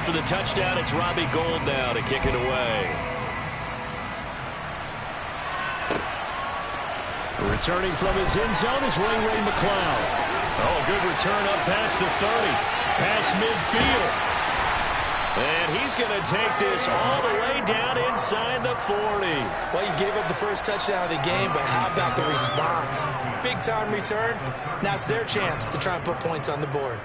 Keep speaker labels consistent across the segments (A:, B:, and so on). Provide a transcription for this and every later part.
A: after the touchdown. It's Robbie Gould now to kick it away. Returning from his end zone is Ray McCloud. Oh, good return up past the 30. Past midfield. And he's going to take this all the way down inside the 40.
B: Well, he gave up the first touchdown of the game, but how about the response? Big-time return. Now it's their chance to try and put points on the board.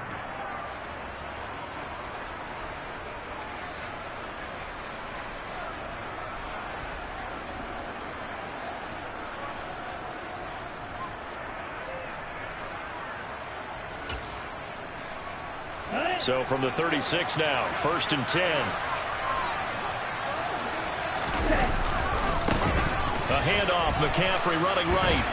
A: So from the 36 now, 1st and 10. A handoff, McCaffrey running right.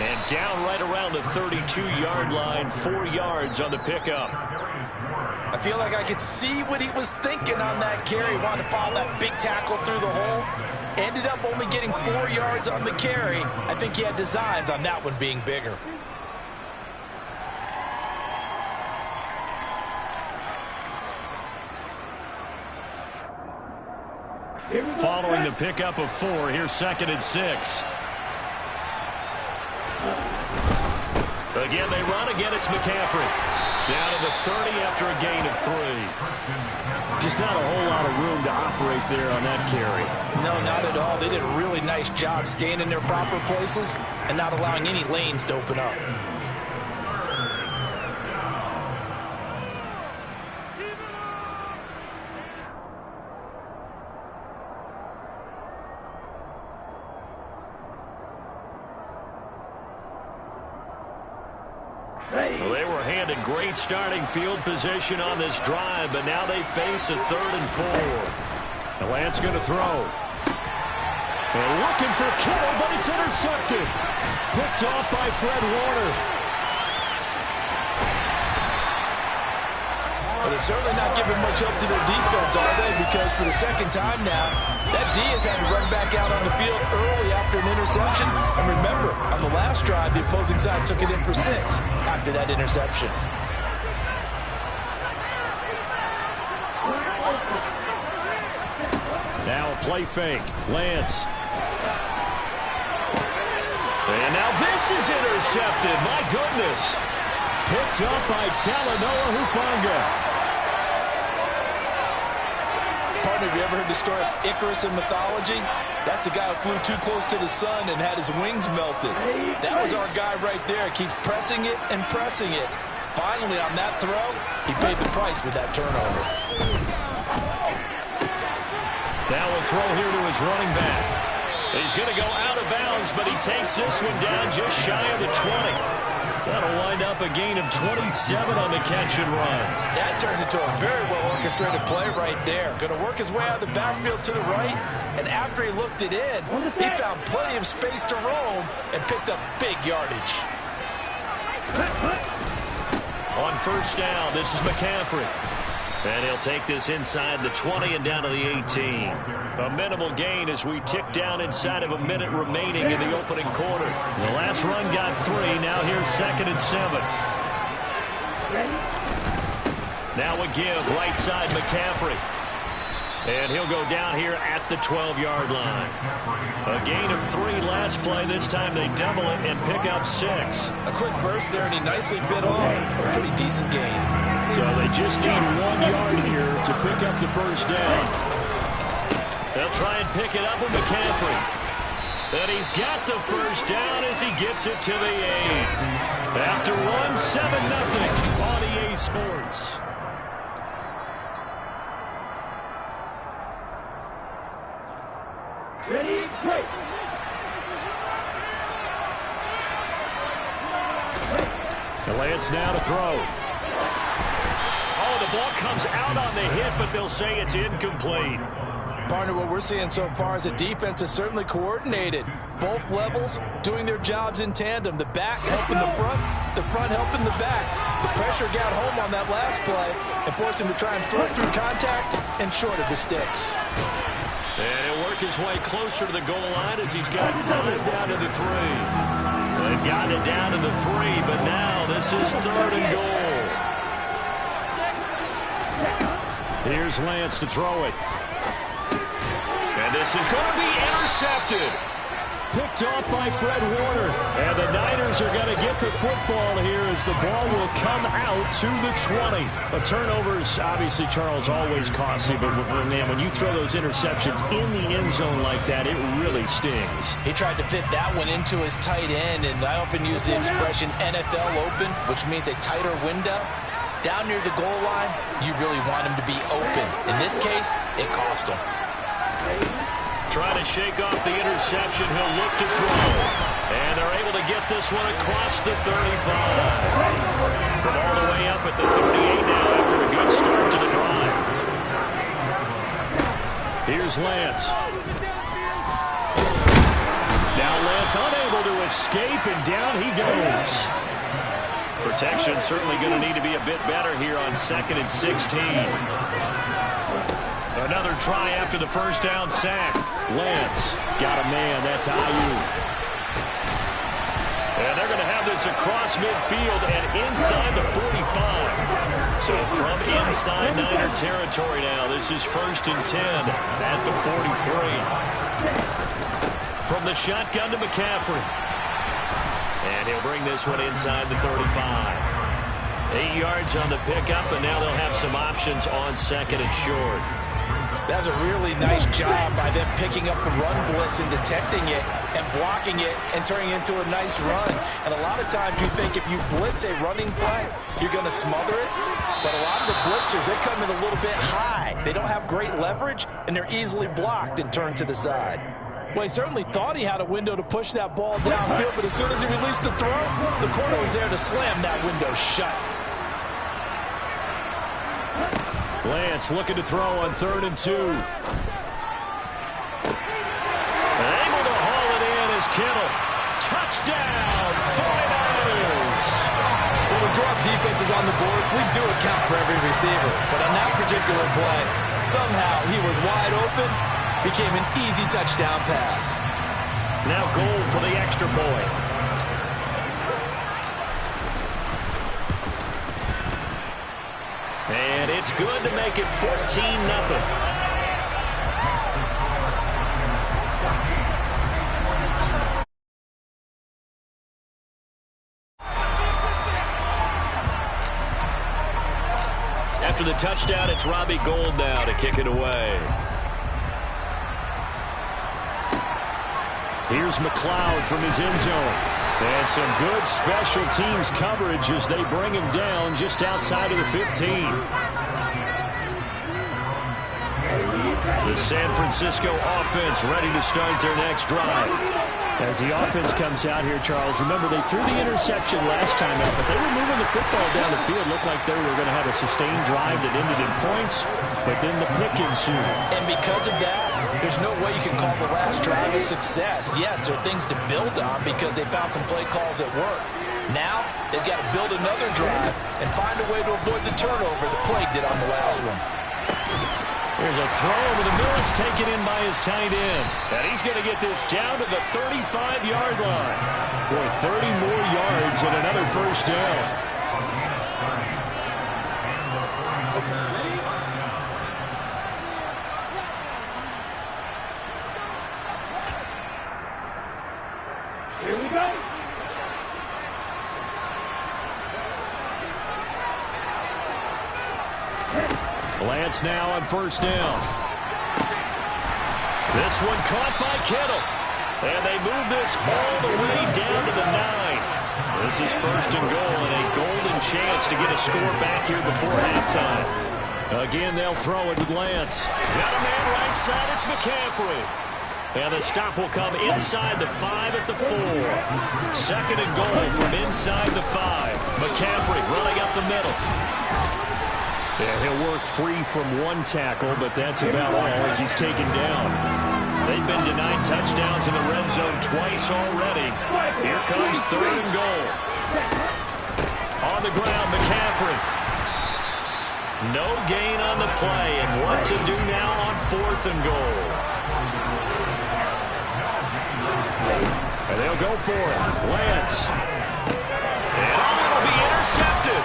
A: And down right around the 32-yard line, 4 yards on the pickup.
B: I feel like I could see what he was thinking on that carry. Wanted to follow that big tackle through the hole. Ended up only getting 4 yards on the carry. I think he had designs on that one being bigger.
A: Following the pickup of 4, here's 2nd and 6. Again, they run. Again, it's McCaffrey. Down to the 30 after a gain of 3. Just not a whole lot of room to operate there on that carry.
B: No, not at all. They did a really nice job staying in their proper places and not allowing any lanes to open up.
A: Well, they were handed great starting field position on this drive, but now they face a 3rd and 4. The Lance going to throw. They're looking for Kittle, but it's intercepted. Picked off by Fred Warner.
B: Well, they're certainly not giving much up to their defense, are they? Because for the 2nd time now, that D has had to run back out on the field early after an interception. And remember, on the last drive, the opposing side took it in for 6 after that interception.
A: Now a play fake. Lance. And now this is intercepted. My goodness. Picked up by Talanoa Hufanga.
B: Partner, have you ever heard the story of Icarus in mythology? That's the guy who flew too close to the sun and had his wings melted. That was our guy right there. Keeps pressing it and pressing it. Finally, on that throw, he paid the price with that turnover.
A: Now a throw here to his running back. He's going to go out of bounds, but he takes this one down just shy of the 20. That'll wind up a gain of 27 on the catch and run. That
B: turned into a very well-orchestrated play right there. Going to work his way out of the backfield to the right, and after he looked it in, he found plenty of space to roam and picked up big yardage.
A: On 1st down, this is McCaffrey. And he'll take this inside the 20 and down to the 18. A minimal gain as we tick down inside of a minute remaining in the opening quarter. The last run got 3. Now here's 2nd and 7. Now a give, right side McCaffrey. And he'll go down here at the 12-yard line. A gain of 3 last play. This time they double it and pick up 6.
B: A quick burst there, and he nicely bit off a pretty decent gain.
A: So they just need 1 yard here to pick up the 1st down. They'll try and pick it up with McCaffrey. And he's got the 1st down as he gets it to the 8. After 7-0 on EA Sports.
C: Ready, break.
A: The Lance now to throw. Oh, the ball comes out on the hit, but they'll say it's incomplete.
B: Partner, what we're seeing so far is the defense is certainly coordinated. Both levels doing their jobs in tandem. The back helping the front helping the back. The pressure got home on that last play and forced him to try and throw through contact and short of the sticks.
A: And he'll work his way closer to the goal line as he's got 5 down to the 3. They've got it down to the 3, but now this is 3rd and goal. Here's Lance to throw it. And this is going to be intercepted. Picked off by Fred Warner. And the Niners are going to get the football here as the ball will come out to the 20. A turnover's obviously, Charles, always costly. But, man, when you throw those interceptions in the end zone like that, it really stings.
B: He tried to fit that one into his tight end, and I often use the expression NFL open, which means a tighter window. Down near the goal line, you really want him to be open. In this case, it cost him.
A: Trying to shake off the interception. He'll look to throw. And they're able to get this one across the 35. From all the way up at the 38 now after a good start to the drive. Here's Lance. Now Lance unable to escape, and down he goes. Protection certainly going to need to be a bit better here on 2nd and 16. Another try after the first down sack. Lance got a man. That's Ayuk. And they're going to have this across midfield and inside the 45. So from inside Niner territory now, this is 1st and 10 at the 43. From the shotgun to McCaffrey. And he'll bring this one inside the 35. 8 yards on the pickup, and now they'll have some options on 2nd and short.
B: That's a really nice job by them picking up the run blitz and detecting it and blocking it and turning it into a nice run. And a lot of times you think if you blitz a running play, you're going to smother it. But a lot of the blitzers, they come in a little bit high. They don't have great leverage, and they're easily blocked and turned to the side. Well, he certainly thought he had a window to push that ball downfield, but as soon as he released the throw, the corner was there to slam that window shut.
A: Lance looking to throw on 3rd and 2. And able to haul it in is Kittle. Touchdown, 49ers.
B: When we drop defenses on the board, we do account for every receiver. But on that particular play, somehow he was wide open, became an easy touchdown pass.
A: Now goal for the extra point. And it's good to make it 14-0. After the touchdown, it's Robbie Gould now to kick it away. Here's McLeod from his end zone. And some good special teams coverage as they bring him down just outside of the 15. The San Francisco offense ready to start their next drive. As the offense comes out here, Charles, remember they threw the interception last time out, but they were moving the football down the field. Looked like they were going to have a sustained drive that ended in points, but then the pick ensued.
B: And because of that, there's no way you can call the last drive a success. Yes, there are things to build on because they found some play calls that work. Now, they've got to build another drive and find a way to avoid the turnover the plague did on the last one.
A: There's a throw over the middle. It's taken in by his tight end. And he's going to get this down to the 35-yard line. Boy, 30 more yards and another first down.
C: Here we go.
A: Lance now on first down. This one caught by Kittle. And they move this all the way down to the 9. This is 1st and goal and a golden chance to get a score back here before halftime. Again, they'll throw it with Lance. Got a man right side. It's McCaffrey. And the stop will come inside the 5 at the 4. 2nd and goal from inside the 5. McCaffrey running up the middle. Yeah, he'll work free from one tackle, but that's about all as he's taken down. They've been denied touchdowns in the red zone twice already. Here comes 3rd and goal. On the ground, McCaffrey. No gain on the play, and what to do now on 4th and goal. And they'll go for it. Lance. And it'll be intercepted.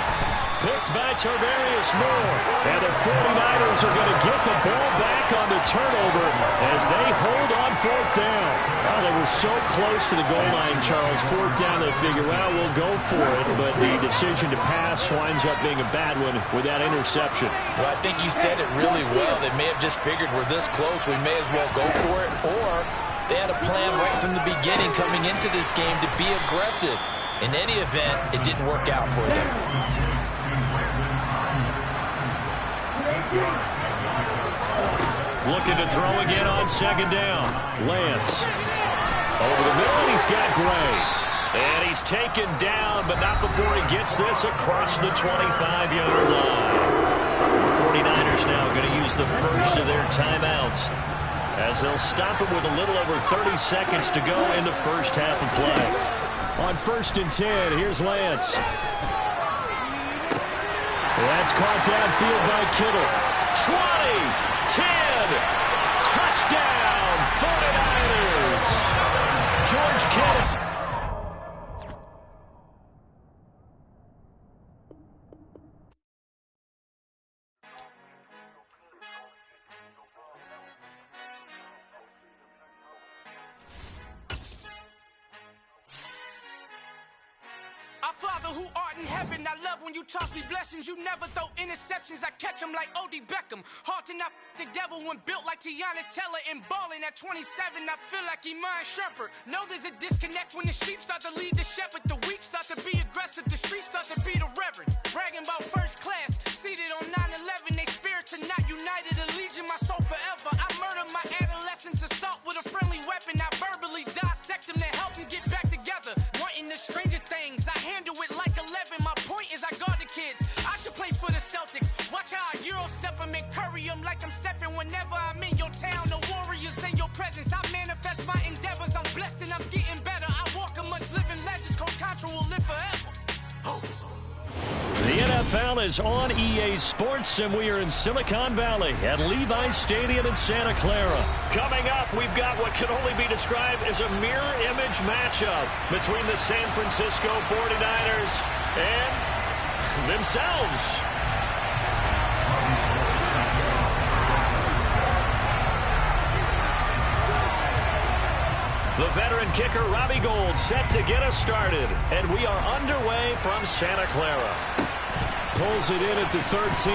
A: picked by Tarvarius Moore. And the 49ers are going to get the ball back on the turnover as they hold on fourth down. Well, they were so close to the goal line, Charles. Fourth down, they figure, well, we'll go for it. But the decision to pass winds up being a bad one with that interception.
B: Well, I think you said it really well. They may have just figured we're this close, we may as well go for it. Or they had a plan right from the beginning coming into this game to be aggressive. In any event, it didn't work out for them.
A: Looking to throw again on second down. Lance. Over the middle, and he's got Gray. And he's taken down, but not before he gets this across the 25-yard line. The 49ers now going to use the first of their timeouts as they'll stop it with a little over 30 seconds to go in the first half of play. On 1st and 10, here's Lance. That's caught downfield by Kittle. 20, 10, touchdown, 49ers. George Kittle.
D: Father who art in heaven, I love when you toss me blessings. You never throw interceptions, I catch them like O.D. Beckham. Hard to not the devil when built like Tiana Teller and balling at 27. I feel like Iman Shumpert. Know there's a disconnect when the sheep start to lead the shepherd. The weak start to be aggressive, the streets start to be the reverend. Bragging about first class, seated on 9/11. They spirits are not united, a legion, my soul forever. I murder my adolescence, assault with a friendly weapon. I verbally dissect them to help them get back together. Wanting the stranger things, I handle it like 11. My point is I guard the kids. I should play for the Celtics. Watch how I Euro step them and curry them like I'm stepping. Whenever I'm in your town, the warriors in your presence. I manifest my endeavors. I'm blessed and I'm getting better. I walk amongst living legends. Coach Contra will live forever.
A: The NFL is on EA Sports, and we are in Silicon Valley at Levi's Stadium in Santa Clara. Coming up, we've got what can only be described as a mirror image matchup between the San Francisco 49ers and themselves. The veteran kicker, Robbie Gould, set to get us started. And we are underway from Santa Clara. Pulls it in at the 13.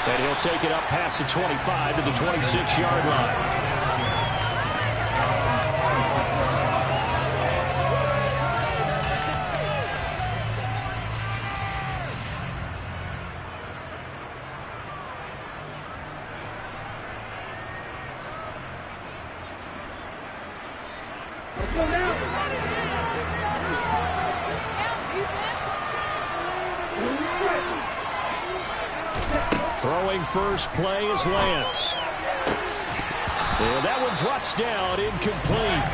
A: And he'll take it up past the 25 to the 26-yard line. Throwing first play is Lance. And that one drops down, incomplete.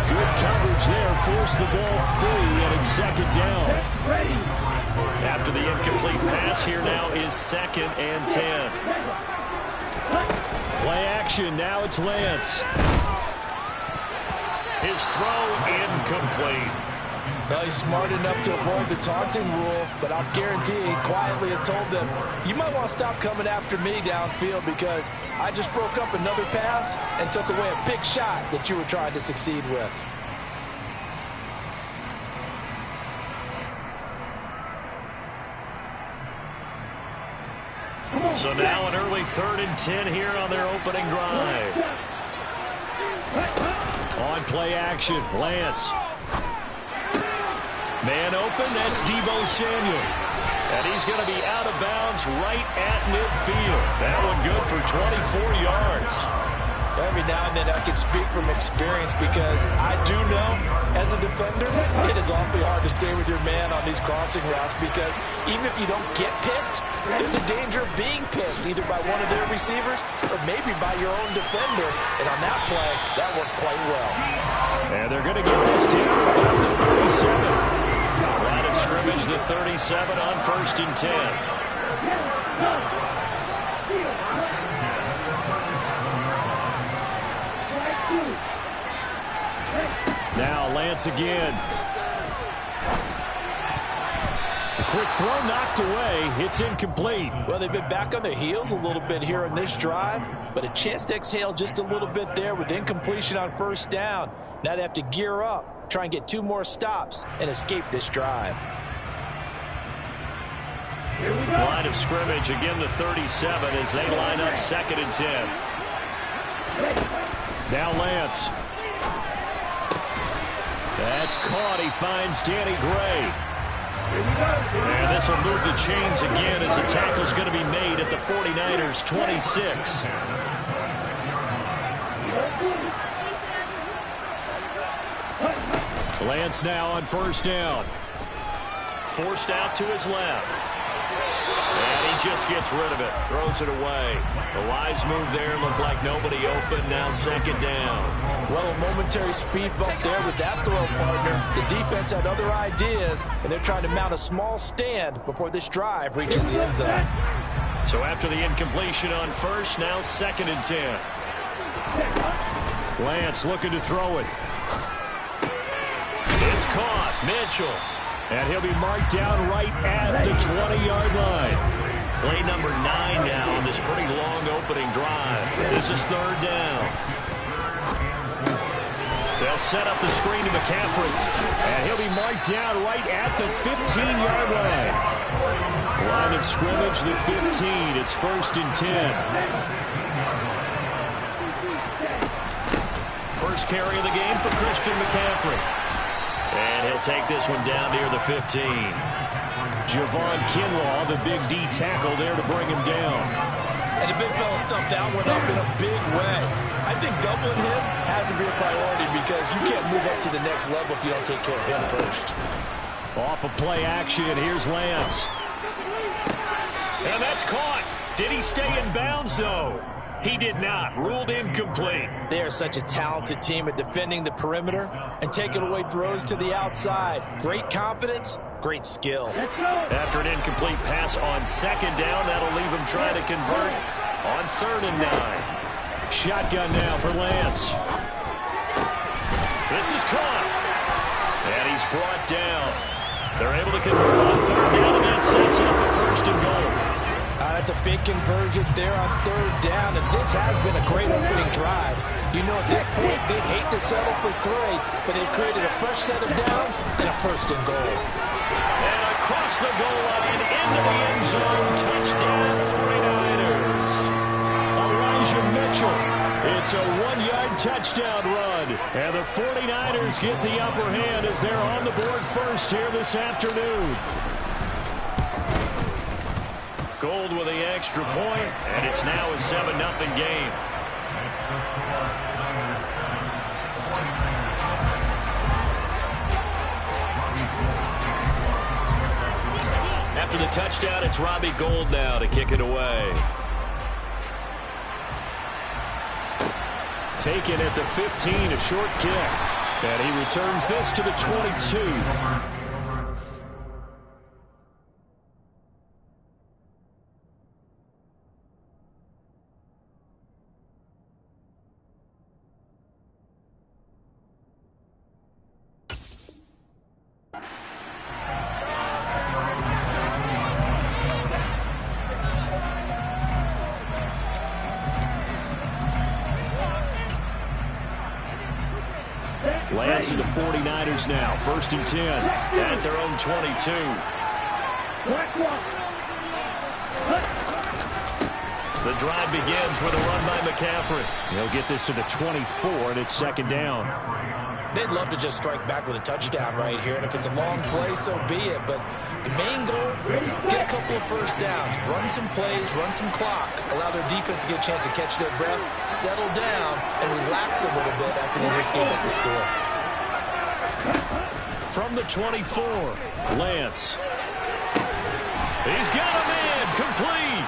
A: Good coverage there, forced the ball free, and it's second down. After the incomplete pass, here now is 2nd and 10. Play action, now it's Lance. His throw incomplete.
B: Well, he's smart enough to avoid the taunting rule, but I'm guaranteeing he quietly has told them, you might want to stop coming after me downfield because I just broke up another pass and took away a big shot that you were trying to succeed with.
A: So now an early 3rd and 10 here on their opening drive. On play action, Lance. Man open, that's Deebo Samuel. And he's going to be out of bounds right at midfield. That one good for 24 yards.
B: Every now and then I can speak from experience because I do know, as a defender, it is awfully hard to stay with your man on these crossing routes because even if you don't get picked, there's a danger of being picked either by one of their receivers or maybe by your own defender. And on that play, that worked quite well.
A: And they're going to get this down about the 37. Line of scrimmage, the 37 on 1st and 10. Now Lance again. quick throw knocked away. It's incomplete.
B: Well, they've been back on their heels a little bit here in this drive, but a chance to exhale just a little bit there with incompletion on first down. Now they have to gear up, try and get 2 more stops, and escape this drive.
A: Line of scrimmage, again the 37 as they line up 2nd and 10. Now Lance. That's caught. He finds Danny Gray. And this will move the chains again as the tackle's going to be made at the 49ers' 26. Lance now on first down. Forced out to his left. And he just gets rid of it. Throws it away. The wise move there. Looked like nobody open. Now 2nd down.
B: Well, a momentary speed bump there with that throw, partner. The defense had other ideas, and they're trying to mount a small stand before this drive reaches the end zone.
A: So after the incompletion on first, now 2nd and 10. Lance looking to throw it. It's caught. Mitchell. And he'll be marked down right at the 20-yard line. Play number 9 now on this pretty long opening drive. This is 3rd down. They'll set up the screen to McCaffrey. And he'll be marked down right at the 15-yard line. Line of scrimmage, the 15. It's 1st and 10. First carry of the game for Christian McCaffrey. And he'll take this one down near the 15. Javon Kinlaw, the big D tackle there to bring him down.
B: And the big fella stumped that one up in a big way. I think doubling him has to be a priority because you can't move up to the next level if you don't take care of him first.
A: Off of play action, here's Lance. And that's caught. Did he stay in bounds, though? He did not. Ruled incomplete.
B: They are such a talented team at defending the perimeter and taking away throws to the outside. Great confidence, great skill.
A: After an incomplete pass on 2nd down, that'll leave him trying to convert on 3rd and 9. Shotgun now for Lance. This is caught. And he's brought down. They're able to convert on 3rd down, and that sets up the 1st and goal.
B: That's a big conversion there on 3rd down, and this has been a great opening drive. You know, at this point, they'd hate to settle for 3, but they've created a fresh set of downs and a 1st and goal.
A: And across the goal line, into the end zone, touchdown 49ers. Elijah Mitchell. It's a 1-yard touchdown run, and the 49ers get the upper hand as they're on the board first here this afternoon. Gold with the extra point, and it's now a 7-0 game. After the touchdown, it's Robbie Gould now to kick it away. Taken at the 15, a short kick. And he returns this to the 22. Lance and the 49ers now. 1st and 10 at their own 22. The drive begins with a run by McCaffrey. He'll get this to the 24, and it's 2nd down.
B: They'd love to just strike back with a touchdown right here, and if it's a long play, so be it. But the main goal, get a couple of 1st downs, run some plays, run some clock, allow their defense to get a chance to catch their breath, settle down, and relax a little bit after they just gave up the score.
A: From the 24, Lance. He's got a man, complete.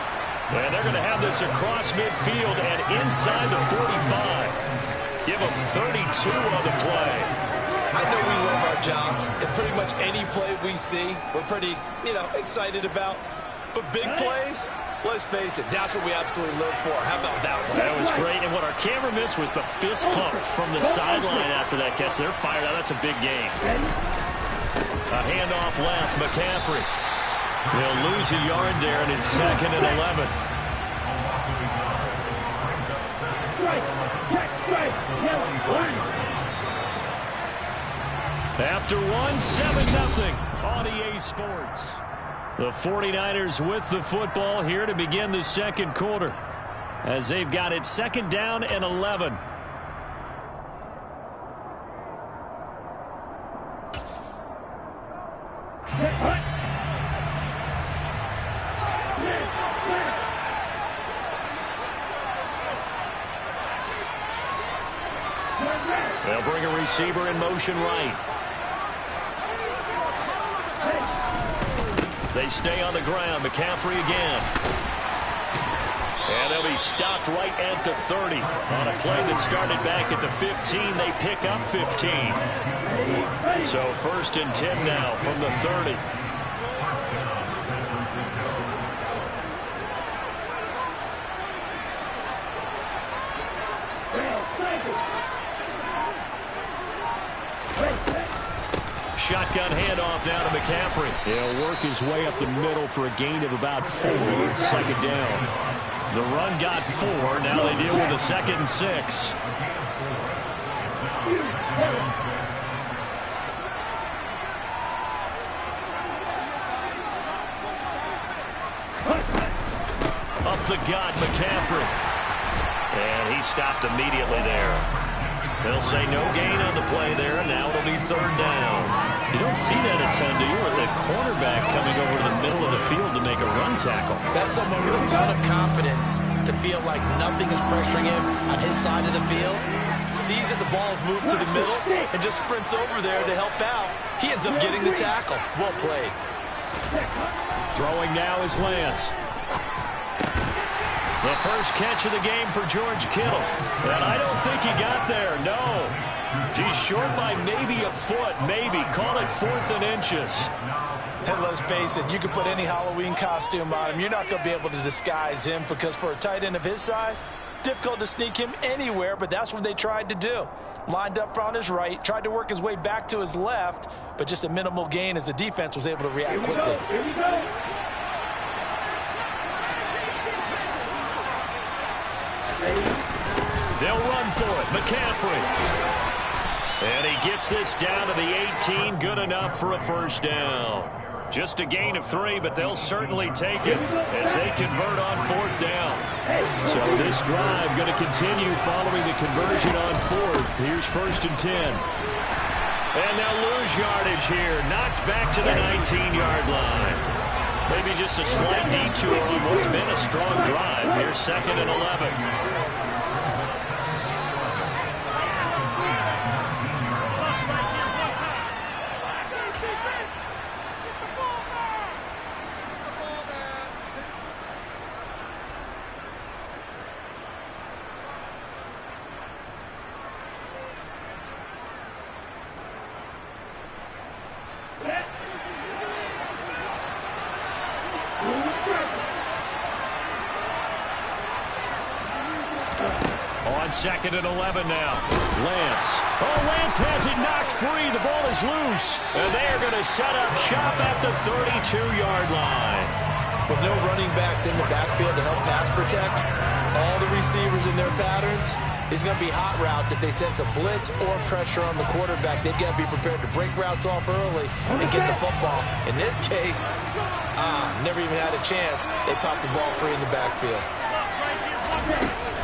A: And they're going to have this across midfield and inside the 45. Give them 32 on the play.
B: I know we love our jobs, and pretty much any play we see, we're pretty, excited about. But big plays, let's face it, that's what we absolutely live for. How about that one?
A: That was great, and what our camera missed was the fist pump from the sideline after that catch. They're fired out. That's a big game. A handoff left, McCaffrey. They'll lose a yard there, and it's 2nd and 11. After 7-0 on EA Sports. The 49ers with the football here to begin the second quarter, as they've got it 2nd down and 11. They'll bring a receiver in motion right. They stay on the ground. McCaffrey again. And they'll be stopped right at the 30. On a play that started back at the 15, they pick up 15. So 1st and 10 now from the 30. Shotgun handoff now to McCaffrey. He'll work his way up the middle for a gain of about 4. 2nd down. The run got 4. Now they deal with a 2nd and 6. Up the gut, McCaffrey. And he stopped immediately there. They'll say no gain on the play there. Now it'll be 3rd down. You don't see that a ton, do you? With the cornerback coming over to the middle of the field to make a run tackle.
B: That's someone with a ton of confidence to feel like nothing is pressuring him on his side of the field. Sees that the ball's moved to the middle and just sprints over there to help out. He ends up getting the tackle. Well played.
A: Throwing now is Lance. The first catch of the game for George Kittle. And I don't think he got there, no. He's short by maybe a foot, maybe. Call it 4th and inches.
B: And let's face it, you can put any Halloween costume on him. You're not going to be able to disguise him because for a tight end of his size, difficult to sneak him anywhere, but that's what they tried to do. Lined up on his right, tried to work his way back to his left, but just a minimal gain as the defense was able to react quickly.
C: Here we go.
A: They'll run for it. McCaffrey. And he gets this down to the 18. Good enough for a 1st down. Just a gain of 3, but they'll certainly take it as they convert on 4th down. So this drive going to continue following the conversion on 4th. Here's 1st and 10. And they'll lose yardage here. Knocked back to the 19-yard line. Maybe just a slight detour on what's been a strong drive. Here's 2nd and 11. On 2nd and 11 now. Lance. Oh, Lance has it knocked free. The ball is loose. And they are going to set up shop at the 32-yard line.
B: With no running backs in the backfield to help pass protect, all the receivers in their patterns, it's going to be hot routes if they sense a blitz or pressure on the quarterback. They've got to be prepared to break routes off early and get the football. In this case, never even had a chance. They popped the ball free in the backfield.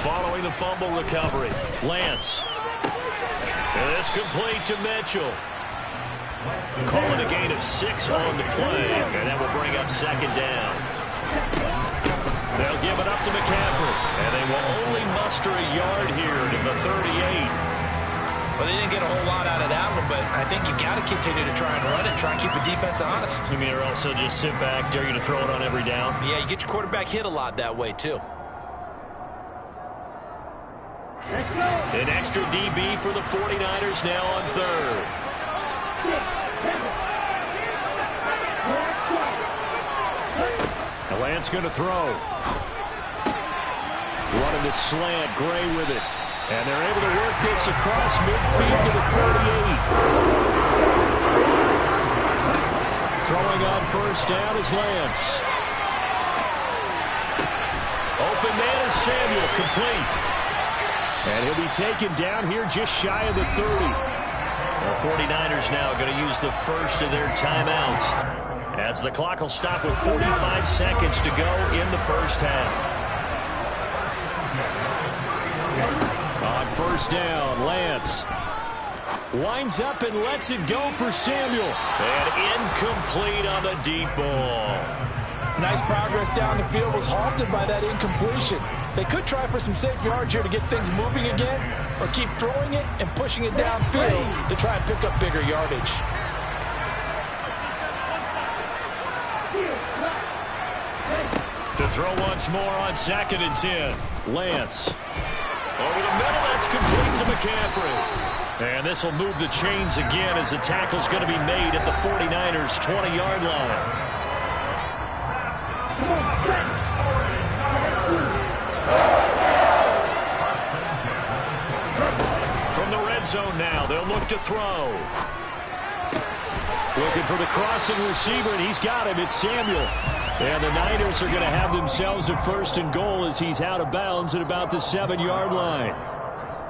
A: Following the fumble recovery, Lance. And this complete to Mitchell. Calling a gain of 6 on the play, and that will bring up 2nd down. They'll give it up to McCaffrey, and they will only muster a yard here to the 38.
B: Well, they didn't get a whole lot out of that one, but I think you got to continue to try and run it, try and keep the defense honest.
A: You mean or also just sit back, dare you to throw it on every down?
B: Yeah, you get your quarterback hit a lot that way, too.
A: An extra DB for the 49ers now on 3rd. The Lance going to throw. Running the slant, Gray with it. And they're able to work this across midfield to the 48. Throwing on first down is Lance. Open man is Samuel, complete. And he'll be taken down here just shy of the 30. The 49ers now going to use the first of their timeouts, as the clock will stop with 45 seconds to go in the first half. On first down, Lance winds up and lets it go for Samuel. And incomplete on the deep ball.
B: Nice progress down the field, was halted by that incompletion. They could try for some safe yards here to get things moving again, or keep throwing it and pushing it downfield to try and pick up bigger yardage.
A: To throw once more on 2nd and 10. Lance. Over the middle, that's complete to McCaffrey. And this will move the chains again as the tackle's going to be made at the 49ers' 20-yard line. From the red zone now, they'll look to throw. Looking for the crossing receiver, and he's got him. It's Samuel. And the Niners are going to have themselves a 1st and goal as he's out of bounds at about the 7-yard line.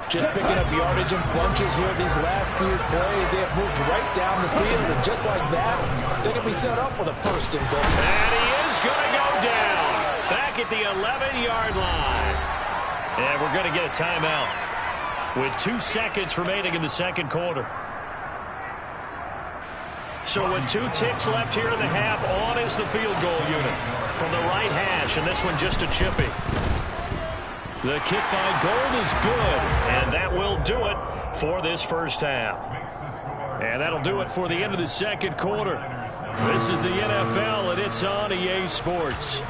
B: Just picking up yardage in bunches here these last few plays. They have moved right down the field, and just like that, they're going to be set up with a 1st and goal.
A: And he is going to go down back at the 11-yard line. And we're going to get a timeout with 2 seconds remaining in the second quarter. So with 2 ticks left here in the half, on is the field goal unit from the right hash, and this one just a chippy. The kick by Gold is good, and that will do it for this first half. And that'll do it for the end of the second quarter. This is the NFL, and it's on EA Sports.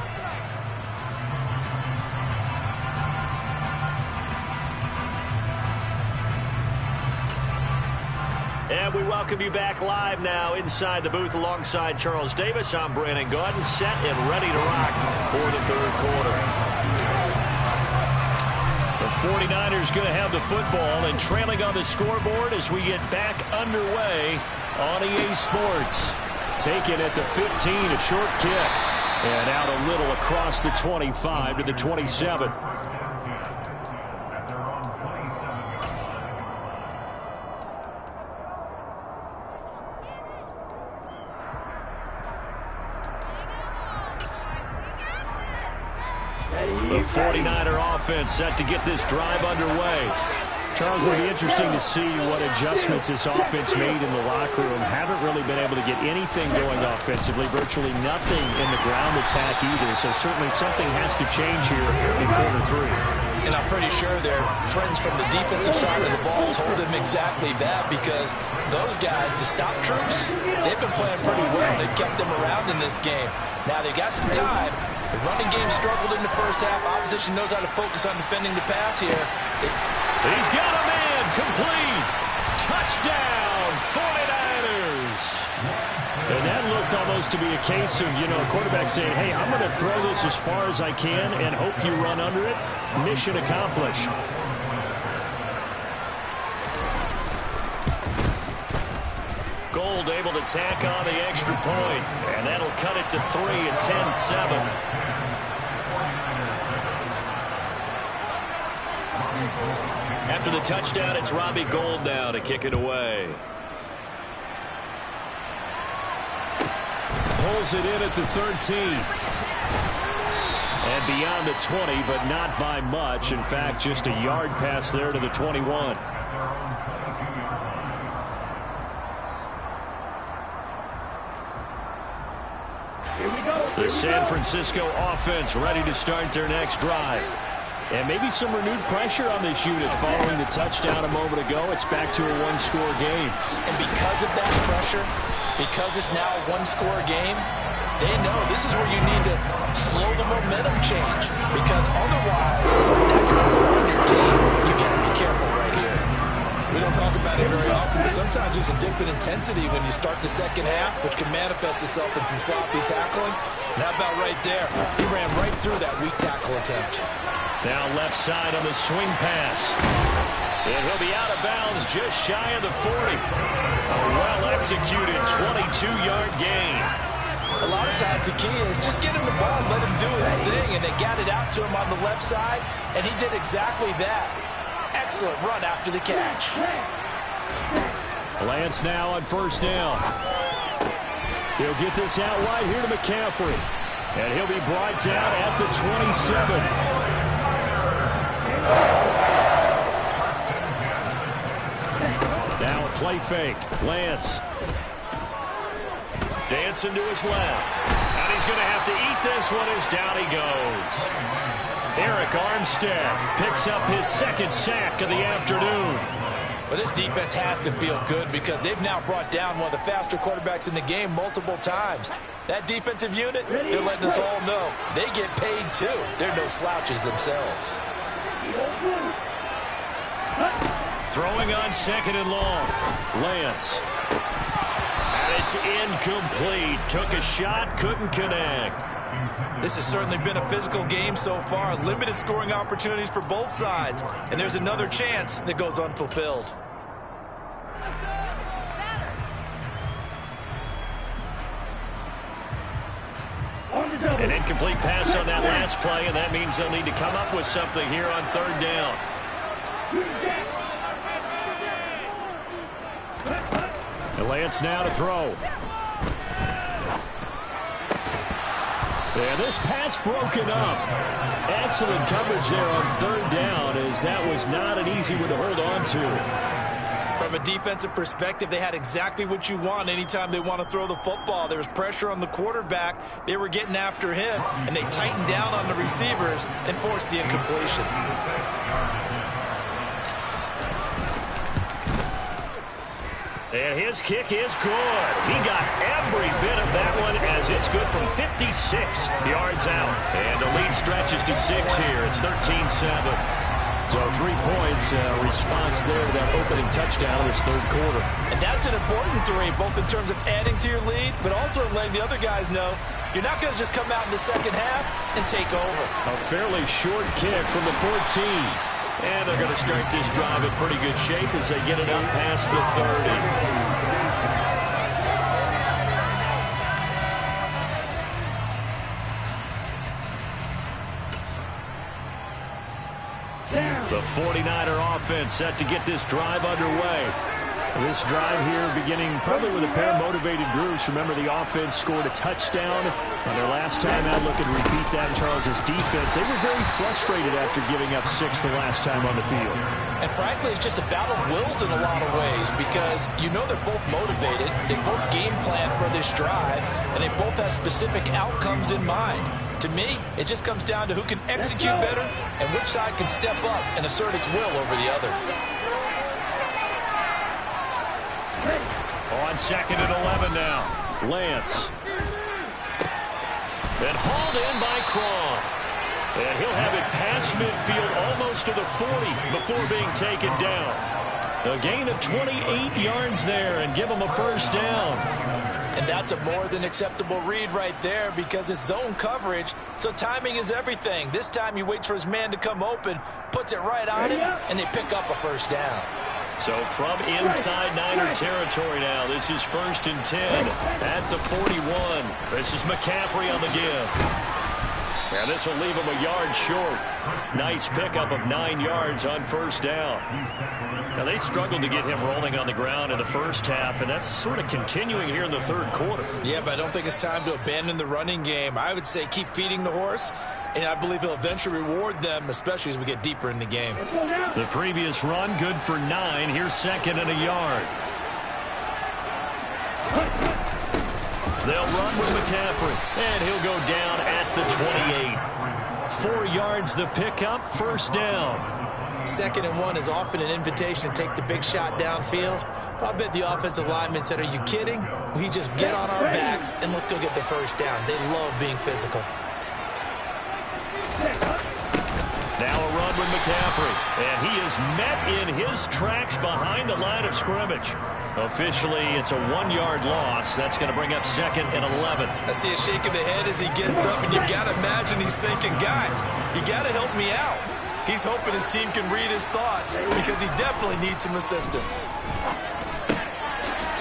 A: And we welcome you back live now inside the booth alongside Charles Davis. I'm Brandon Gaudin, set and ready to rock for the third quarter. The 49ers going to have the football and trailing on the scoreboard as we get back underway on EA Sports. Taken at the 15, a short kick. And out a little across the 25 to the 27. The 49er offense set to get this drive underway. Charles, it'll be interesting to see what adjustments this offense made in the locker room. Haven't really been able to get anything going offensively, virtually nothing in the ground attack either. So certainly something has to change here in quarter 3.
B: And I'm pretty sure their friends from the defensive side of the ball told him exactly that, because those guys, the stop troops, they've been playing pretty well. They've kept them around in this game. Now they've got some time. The running game struggled in the first half. Opposition knows how to focus on defending the pass here.
A: He's got a man, complete. Touchdown, 49ers. And that looked almost to be a case of, a quarterback saying, hey, I'm going to throw this as far as I can and hope you run under it. Mission accomplished. Gold able to tack on the extra point, and that'll cut it to 3 at 10-7. After the touchdown, it's Robbie Gould now to kick it away. Pulls it in at the 13. And beyond the 20, but not by much. In fact, just a yard pass there to the 21. The San Francisco offense ready to start their next drive. And maybe some renewed pressure on this unit following the touchdown a moment ago. It's back to a one-score game.
B: And because of that pressure, because it's now a one-score game, they know this is where you need to slow the momentum change. Because otherwise, that can go on your team. You got to be careful right here. We don't talk about it very often, but sometimes there's a dip in intensity when you start the second half, which can manifest itself in some sloppy tackling. And how about right there? He ran right through that weak tackle attempt.
A: Now left side on the swing pass. And he'll be out of bounds just shy of the 40. A well-executed 22-yard gain.
B: A lot of times the key is just get him the ball and let him do his thing, and they got it out to him on the left side, and he did exactly that. Excellent run after the catch.
A: Lance now on first down. He'll get this out wide here to McCaffrey. And he'll be brought down at the 27. Now a play fake. Lance. Dancing to his left. And he's going to have to eat this one as down he goes. Eric Armstead picks up his second sack of the afternoon.
B: Well, this defense has to feel good because they've now brought down one of the faster quarterbacks in the game multiple times. That defensive unit, they're letting us all know they get paid too. They're no slouches themselves.
A: Throwing on second and long. Lance. And it's incomplete. Took a shot, couldn't connect.
B: This has certainly been a physical game so far. Limited scoring opportunities for both sides. And there's another chance that goes unfulfilled.
A: An incomplete pass on that last play, and that means they'll need to come up with something here on third down. And Lance now to throw. And this pass broken up. Excellent coverage there on third down, as that was not an easy one to hold on to.
B: From a defensive perspective, they had exactly what you want anytime they want to throw the football. There was pressure on the quarterback. They were getting after him, and they tightened down on the receivers and forced the incompletion.
A: And his kick is good. He got every bit of that one as it's good from 56 yards out. And the lead stretches to 6 here. It's 13-7. So 3 points response there to that opening touchdown in this third quarter.
B: And that's an important 3, both in terms of adding to your lead, but also letting the other guys know you're not going to just come out in the second half and take over.
A: A fairly short kick from the 14. And they're going to start this drive in pretty good shape as they get it up past the 30. The 49er offense set to get this drive underway. This drive here beginning probably with a pair of motivated groups. Remember, the offense scored a touchdown on their last time out. Looking to repeat that in Charles's defense. They were very frustrated after giving up 6 the last time on the field.
B: And frankly, it's just a battle of wills in a lot of ways because you know they're both motivated. They both game plan for this drive, and they both have specific outcomes in mind. To me, it just comes down to who can execute better and which side can step up and assert its will over the other.
A: On second and 11 now. Lance. And hauled in by Croft. And he'll have it past midfield almost to the 40 before being taken down. A gain of 28 yards there and give him a first down.
B: And that's a more than acceptable read right there because it's zone coverage, so timing is everything. This time he waits for his man to come open, puts it right on him, and they pick up a first down.
A: So from inside Niner territory now, this is 1st and 10 at the 41. This is McCaffrey on the give. And this will leave him a yard short. Nice pickup of 9 yards on first down. Now, they struggled to get him rolling on the ground in the first half, and that's sort of continuing here in the third quarter.
B: Yeah, but I don't think it's time to abandon the running game. I would say keep feeding the horse, and I believe he'll eventually reward them, especially as we get deeper in the game.
A: The previous run, good for 9. Here's 2nd and a yard. They'll run with McCaffrey, and he'll go down at the 28. 4 yards the pickup, first down.
B: 2nd and 1 is often an invitation to take the big shot downfield. But I bet the offensive linemen said, are you kidding? We just get on our backs and let's go get the first down. They love being physical.
A: Now a run with McCaffrey, and he is met in his tracks behind the line of scrimmage. Officially, it's a 1-yard loss. That's going to bring up 2nd and 11.
B: I see a shake of the head as he gets up, and you've got to imagine he's thinking, guys, you got to help me out. He's hoping his team can read his thoughts because he definitely needs some assistance.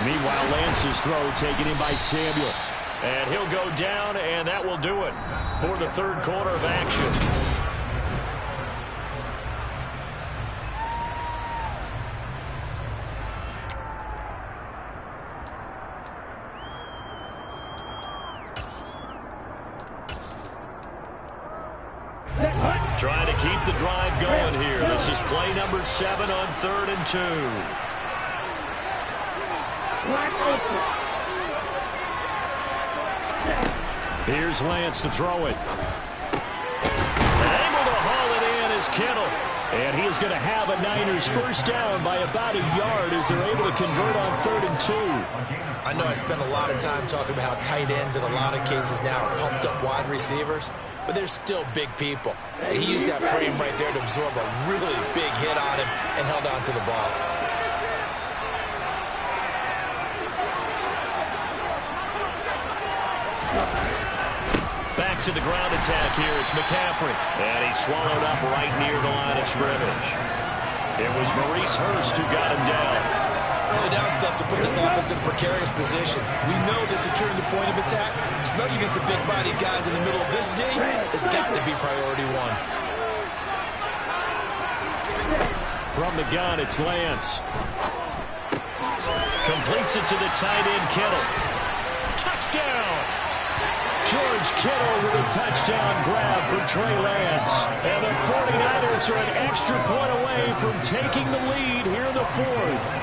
A: Meanwhile, Lance's throw taken in by Samuel. And he'll go down, and that will do it for the third quarter of action. Trying to keep the drive going here. This is play number 7 on 3rd and 2. Here's Lance to throw it. Able to haul it in is Kittle. And he is going to have a Niners first down by about a yard as they're able to convert on 3rd and 2.
B: I know I spent a lot of time talking about how tight ends in a lot of cases now are pumped up wide receivers, but they're still big people. He used that frame right there to absorb a really big hit on him and held on to the ball.
A: Back to the ground attack here. It's McCaffrey. And he's swallowed up right near the line of scrimmage. It was Maurice Hurst who got him down.
B: Early down stuff to put this offense in a precarious position. We know that securing the point of attack, especially against the big-bodied guys in the middle of this D, has got to be priority 1.
A: From the gun, it's Lance. Completes it to the tight end, Kittle. Touchdown! George Kittle with a touchdown grab for Trey Lance. And the 49ers are an extra point away from taking the lead here in the 4th.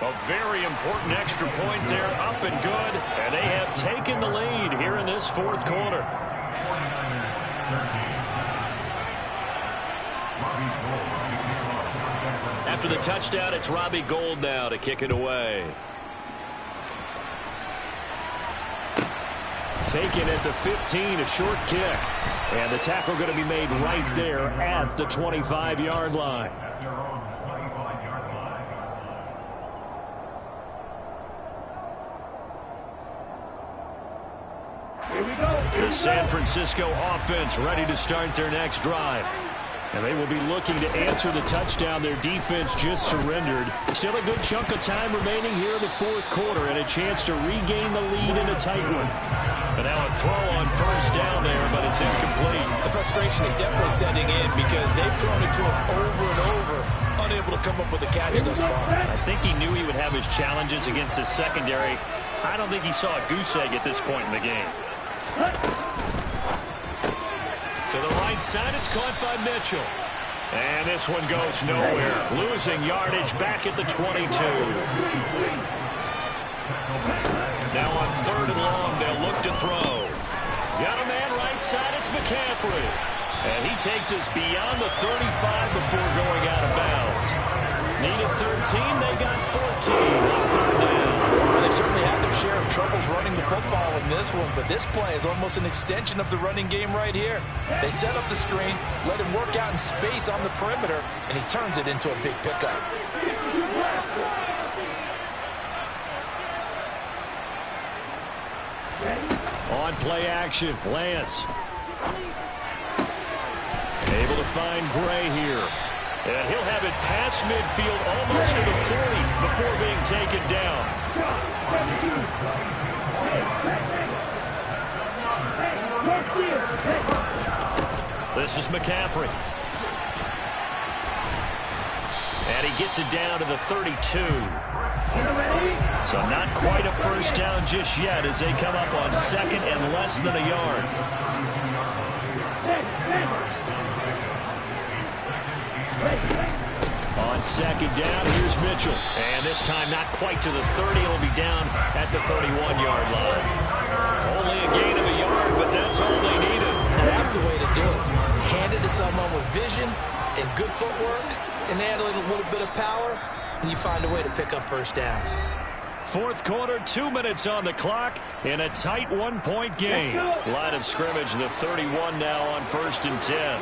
A: A very important extra point there, up and good. And they have taken the lead here in this 4th quarter. After the touchdown, it's Robbie Gould now to kick it away. Taken at the 15, a short kick. And the tackle going to be made right there at the 25-yard line. The San Francisco offense ready to start their next drive. And they will be looking to answer the touchdown their defense just surrendered. Still a good chunk of time remaining here in the 4th quarter and a chance to regain the lead in a tight one. But now a throw on first down there, but it's incomplete.
B: The frustration is definitely setting in because they've thrown it to him over and over, unable to come up with a catch thus far.
A: I think he knew he would have his challenges against his secondary. I don't think he saw a goose egg at this point in the game. To the right side, it's caught by Mitchell. And this one goes nowhere. Losing yardage back at the 22. Now on 3rd and long, they'll look to throw. Got a man right side, it's McCaffrey. And he takes us beyond the 35 before going out of bounds. Needed 13, they got 14 on 3rd down.
B: Well, they certainly had their share of troubles running the football in this one, but this play is almost an extension of the running game right here. They set up the screen, let him work out in space on the perimeter, and he turns it into a big pickup.
A: On play action, Lance. Able to find Gray here. And he'll have it past midfield almost to the 40 before being taken down. This is McCaffrey. And he gets it down to the 32. So not quite a first down just yet as they come up on 2nd and less than a yard. On 2nd down, here's Mitchell. And this time not quite to the 30. It'll be down at the 31-yard line. Only a gain of a yard, but that's all they needed.
B: And that's the way to do it. Hand it to someone with vision and good footwork and add a little bit of power, and you find a way to pick up first downs.
A: 4th quarter, 2 minutes on the clock in a tight 1-point game. Line of scrimmage, the 31 now on 1st and 10.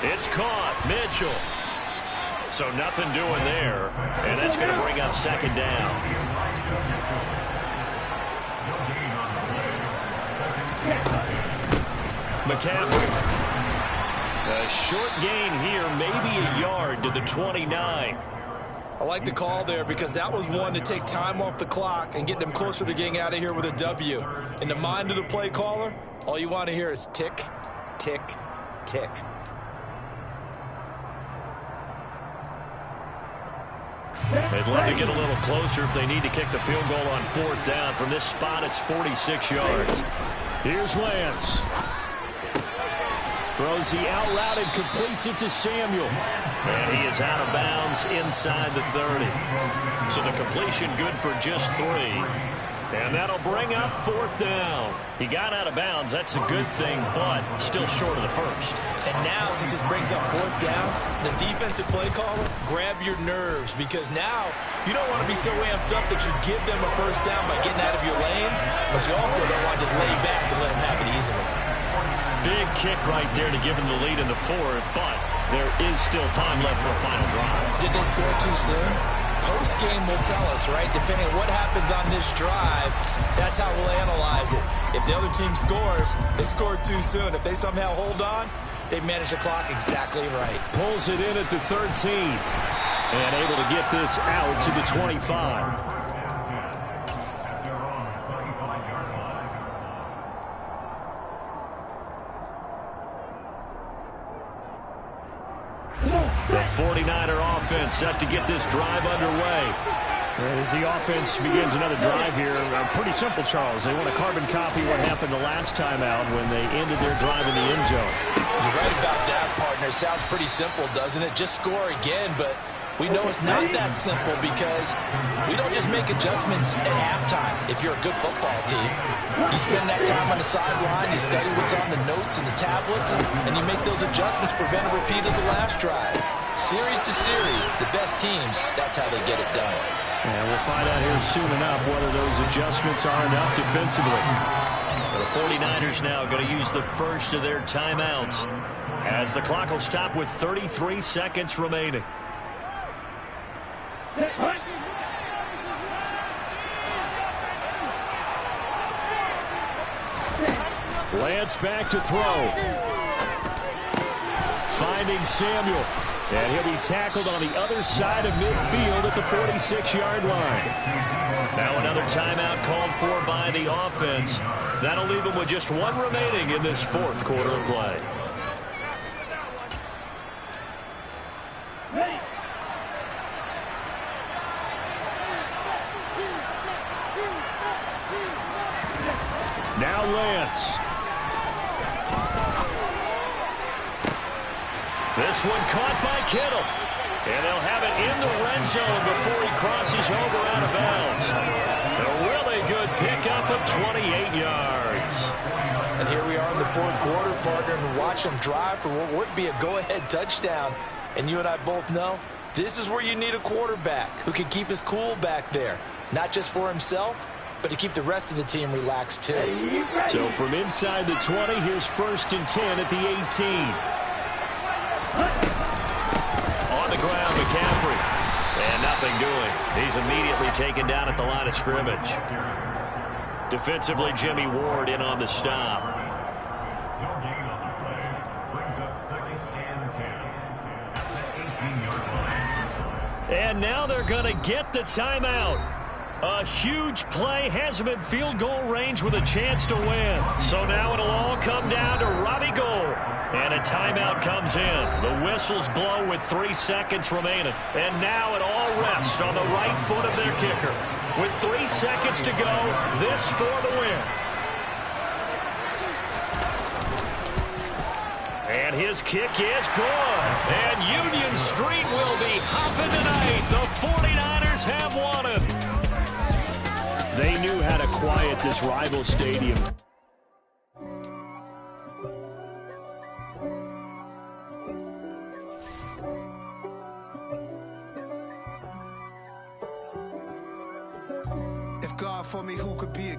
A: It's caught. Mitchell. So nothing doing there. And that's going to bring up 2nd down. McCaffrey. A short gain here, maybe a yard to the 29.
B: I like the call there because that was one to take time off the clock and get them closer to getting out of here with a W. In the mind of the play caller, all you want to hear is tick, tick, tick.
A: They'd love to get a little closer if they need to kick the field goal on 4th down. From this spot, it's 46 yards. Here's Lance. Throws the out route and completes it to Samuel. And he is out of bounds inside the 30. So the completion good for just 3. And that'll bring up 4th down. He got out of bounds. That's a good thing, but still short of the first.
B: And now, since this brings up 4th down, the defensive play caller, grab your nerves, because now you don't want to be so amped up that you give them a first down by getting out of your lanes, but you also don't want to just lay back and let them have it easily.
A: Big kick right there to give them the lead in the 4th, but there is still time left for a final drive.
B: Did they score too soon? Post-game will tell us, right? Depending on what happens on this drive, that's how we'll analyze it. If the other team scores, they scored too soon. If they somehow hold on, they manage the clock exactly right.
A: Pulls it in at the 13 and able to get this out to the 25. The 49er offense set to get this drive underway. And as the offense begins another drive here, pretty simple, Charles. They want to carbon copy what happened the last time out when they ended their drive in the end zone.
B: You're right about that, partner. Sounds pretty simple, doesn't it? Just score again, but we know it's not that simple because we don't just make adjustments at halftime if you're a good football team. You spend that time on the sideline, you study what's on the notes and the tablets, and you make those adjustments, prevent a repeat of the last drive. Series to series, the best teams, that's how they get it done.
A: And we'll find out here soon enough whether those adjustments are enough defensively. The 49ers now going to use the first of their timeouts as the clock will stop with 33 seconds remaining. Lance back to throw. Finding Samuel. And he'll be tackled on the other side of midfield at the 46-yard line. Now another timeout called for by the offense. That'll leave them with just 1 remaining in this 4th quarter of play. Now Lance. This one caught by Kittle. And they'll have it in the red zone before he crosses over out of bounds. A really good pickup of 28 yards.
B: And here we are in the 4th quarter, partner, and watch them drive for what would be a go-ahead touchdown. And you and I both know this is where you need a quarterback who can keep his cool back there. Not just for himself, but to keep the rest of the team relaxed too.
A: So from inside the 20, here's 1st and 10 at the 18. On the ground, McCaffrey. And nothing doing. He's immediately taken down at the line of scrimmage. Defensively, Jimmy Ward in on the stop. And now they're going to get the timeout. A huge play has him in field goal range with a chance to win. So now it'll all come down to Robbie Gould. And a timeout comes in. The whistles blow with 3 seconds remaining. And now it all rests on the right foot of their kicker. With 3 seconds to go, this for the win. And his kick is good. And Union Street will be hopping tonight. The 49ers have won it. They knew how to quiet this rival stadium.
E: If God for me, who could be